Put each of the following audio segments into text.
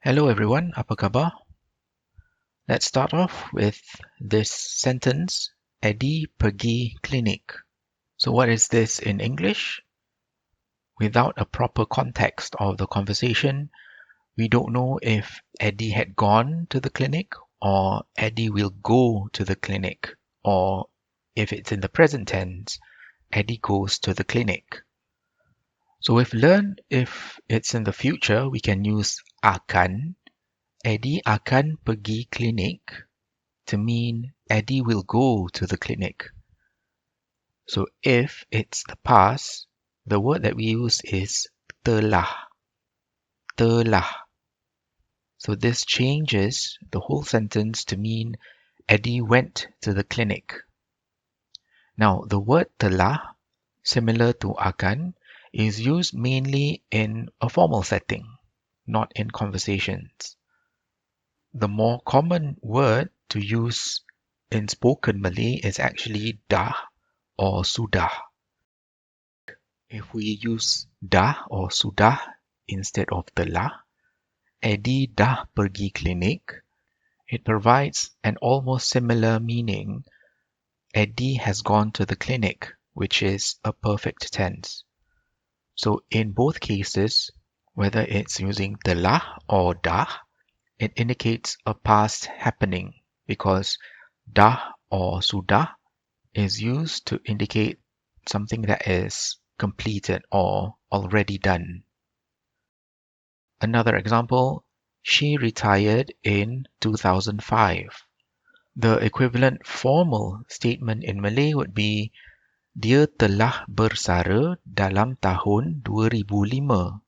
Hello everyone, apa khabar? Let's start off with this sentence, Eddie pergi klinik. So what is this in English? Without a proper context of the conversation, we don't know if Eddie had gone to the clinic or Eddie will go to the clinic, or if it's in the present tense, Eddie goes to the clinic. So we've learned if it's in the future, we can use akan. Eddie akan pergi klinik to mean Eddie will go to the clinic. So if it's the past, the word that we use is telah. Telah. So this changes the whole sentence to mean Eddie went to the clinic. Now, the word telah, similar to akan, is used mainly in a formal setting, not in conversations. The more common word to use in spoken Malay is actually dah or sudah. If we use dah or sudah instead of telah, Eddie dah pergi klinik, it provides an almost similar meaning. Eddie has gone to the clinic, which is a perfect tense. So in both cases, whether it's using telah or dah, it indicates a past happening because dah or sudah is used to indicate something that is completed or already done. Another example, she retired in 2005. The equivalent formal statement in Malay would be dia telah bersara dalam tahun 2005.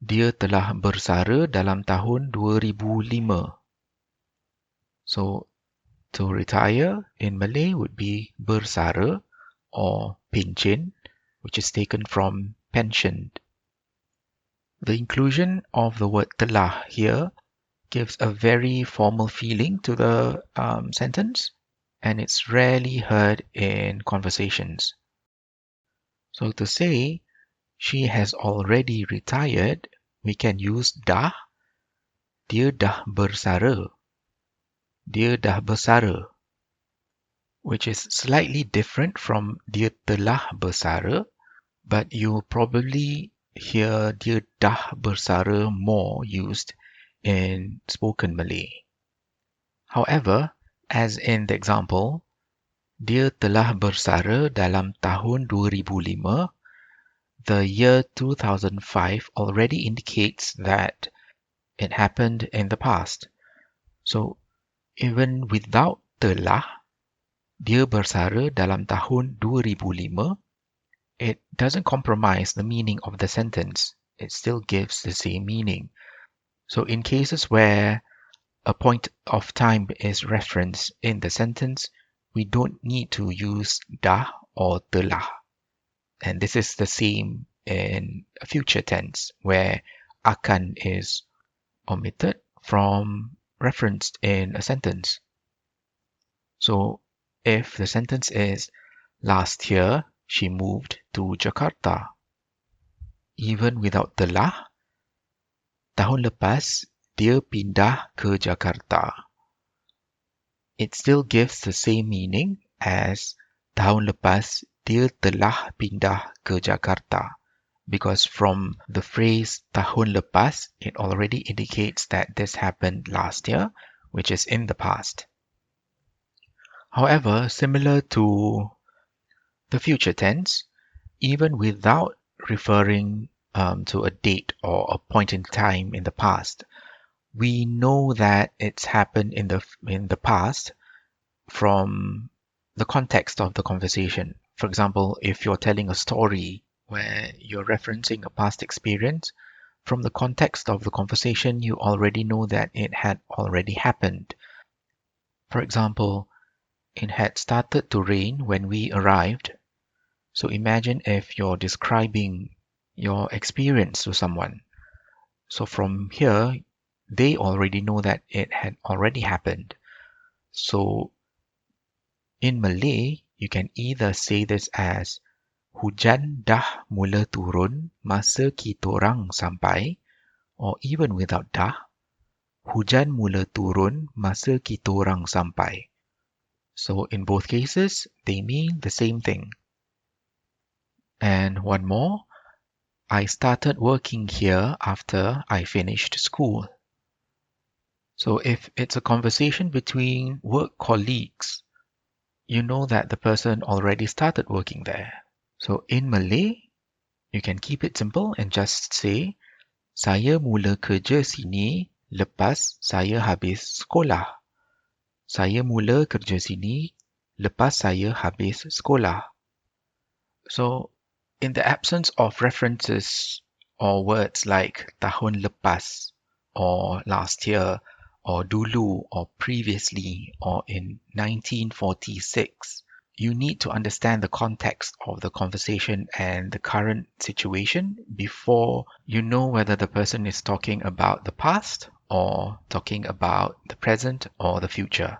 Dia telah bersara dalam tahun 2005. So to retire in Malay would be bersara or pencen, which is taken from pensioned. The inclusion of the word telah here gives a very formal feeling to the sentence, and it's rarely heard in conversations. So to say she has already retired, we can use dah. Dia dah bersara. Dia dah bersara, which is slightly different from dia telah bersara, but you probably hear dia dah bersara more used in spoken Malay. However, as in the example, dia telah bersara dalam tahun 2005, the year 2005 already indicates that it happened in the past. So, even without telah, dia bersara dalam tahun 2005, it doesn't compromise the meaning of the sentence. It still gives the same meaning. So in cases where a point of time is referenced in the sentence, we don't need to use dah or telah. And this is the same in a future tense where akan is omitted from referenced in a sentence. So if the sentence is last year she moved to Jakarta, even without telah, tahun lepas dia pindah ke Jakarta. It still gives the same meaning as tahun lepas dia telah pindah ke Jakarta, because from the phrase tahun lepas, it already indicates that this happened last year, which is in the past. However, similar to the future tense, even without referring to a date or a point in time in the past, we know that it's happened in the past from the context of the conversation. For example, if you're telling a story where you're referencing a past experience, from the context of the conversation, you already know that it had already happened. For example, it had started to rain when we arrived. So imagine if you're describing your experience to someone. So from here, they already know that it had already happened. So in Malay, you can either say this as hujan dah mula turun masa kitorang sampai, or even without dah, Hujan mula turun masa kitorang sampai. So in both cases, they mean the same thing. And one more, I started working here after I finished school. So if it's a conversation between work colleagues, you know that the person already started working there. So in Malay, you can keep it simple and just say, saya mula kerja sini lepas saya habis sekolah. Saya mula kerja sini lepas saya habis sekolah. So, in the absence of references or words like tahun lepas, or last year, or dulu, or previously, or in 1946, you need to understand the context of the conversation and the current situation before you know whether the person is talking about the past or talking about the present or the future.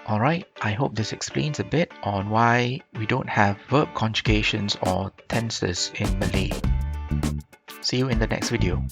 Alright, I hope this explains a bit on why we don't have verb conjugations or tenses in Malay. See you in the next video.